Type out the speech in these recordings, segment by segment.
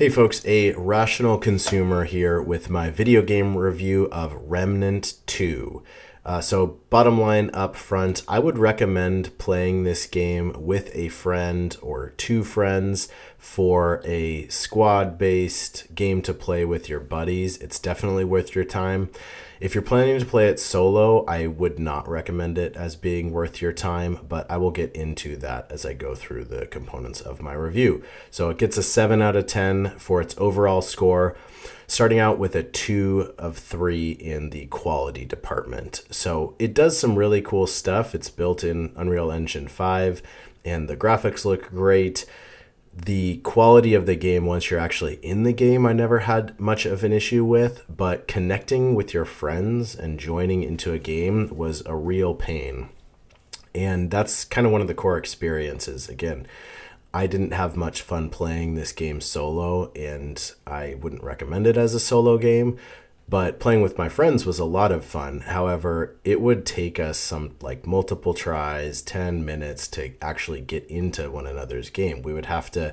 Hey folks, a rational consumer here with my video game review of Remnant 2. So bottom line up front, I would recommend playing this game with a friend or two friends for a squad-based game to play with your buddies. It's definitely worth your time. If you're planning to play it solo, I would not recommend it as being worth your time, but I will get into that as I go through the components of my review. So it gets a 7 out of 10 for its overall score, starting out with a 2 of 3 in the quality department. So it does some really cool stuff. It's built in Unreal Engine 5, and the graphics look great. The quality of the game once you're actually in the game, I never had much of an issue with, but connecting with your friends and joining into a game was a real pain. And that's kind of one of the core experiences. Again, I didn't have much fun playing this game solo, and I wouldn't recommend it as a solo game. But playing with my friends was a lot of fun. However, it would take us some multiple tries, 10 minutes to actually get into one another's game. We would have to,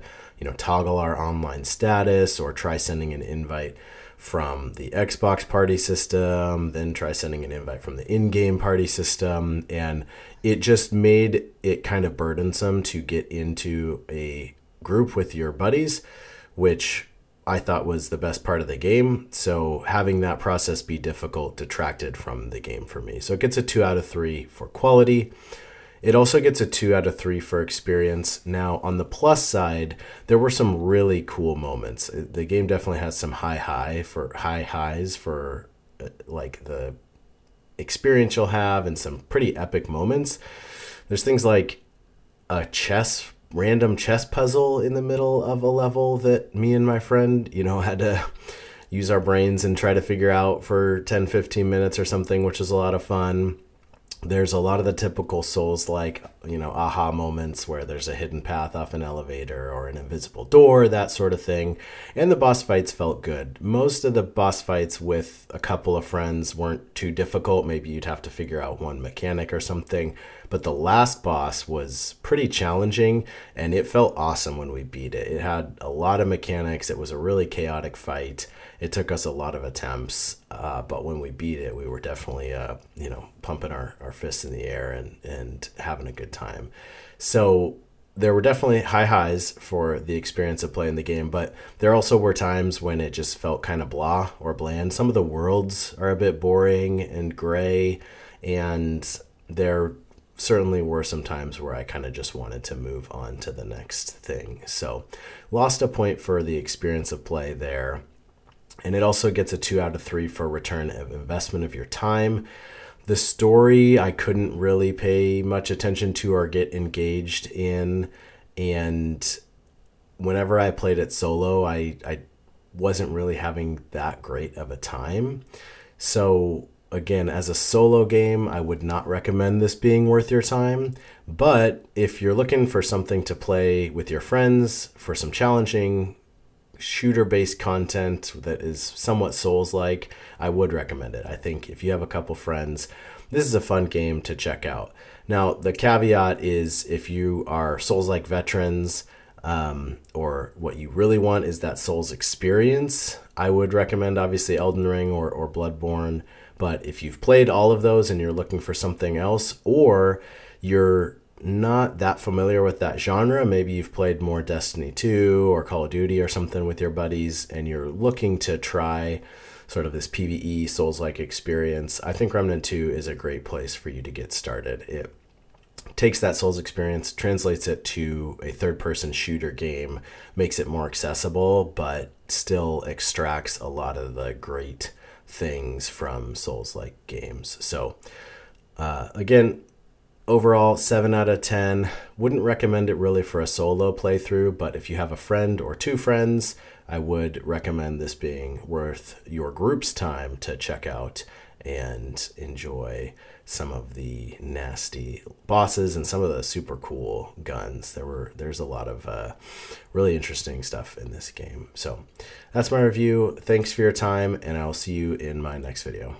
toggle our online status or try sending an invite from the Xbox party system, then try sending an invite from the in-game party system. And it just made it kind of burdensome to get into a group with your buddies, which I thought was the best part of the game. So having that process be difficult detracted from the game for me. So it gets a 2 out of 3 for quality. It also gets a 2 out of 3 for experience. Now, on the plus side, there were some really cool moments. The game definitely has some high highs for the experience you'll have, and some pretty epic moments. There's things like a random chess puzzle in the middle of a level that me and my friend, had to use our brains and try to figure out for 10-15 minutes or something, which is a lot of fun. There's a lot of the typical Souls aha moments where there's a hidden path off an elevator or an invisible door, that sort of thing. And the boss fights felt good. Most of the boss fights with a couple of friends weren't too difficult. Maybe you'd have to figure out one mechanic or something. But the last boss was pretty challenging, and it felt awesome when we beat it. It had a lot of mechanics. It was a really chaotic fight. It took us a lot of attempts, but when we beat it, we were definitely, pumping our fists in the air and having a good time. So there were definitely high highs for the experience of playing the game, but there also were times when it just felt kind of blah or bland. Some of the worlds are a bit boring and gray, and there certainly were some times where I kind of just wanted to move on to the next thing. So lost a point for the experience of play there. And it also gets a 2 out of 3 for return of investment of your time. The story I couldn't really pay much attention to or get engaged in. And whenever I played it solo, I wasn't really having that great of a time. So again, as a solo game, I would not recommend this being worth your time. But if you're looking for something to play with your friends for some challenging shooter-based content that is somewhat Souls-like, I would recommend it. I think if you have a couple friends, this is a fun game to check out. Now, the caveat is if you are Souls-like veterans, or what you really want is that Souls experience, I would recommend obviously Elden Ring or Bloodborne. But if you've played all of those and you're looking for something else, or you're not that familiar with that genre, maybe you've played more Destiny 2 or Call of Duty or something with your buddies, and you're looking to try sort of this PvE Souls-like experience, I think Remnant 2 is a great place for you to get started. It takes that Souls experience, translates it to a third-person shooter game, makes it more accessible, but still extracts a lot of the great things from Souls-like games. So again, overall 7 out of 10. Wouldn't recommend it really for a solo playthrough, but if you have a friend or two friends, I would recommend this being worth your group's time to check out and enjoy some of the nasty bosses and some of the super cool guns. There's a lot of really interesting stuff in this game. So that's my review. Thanks for your time, and I'll see you in my next video.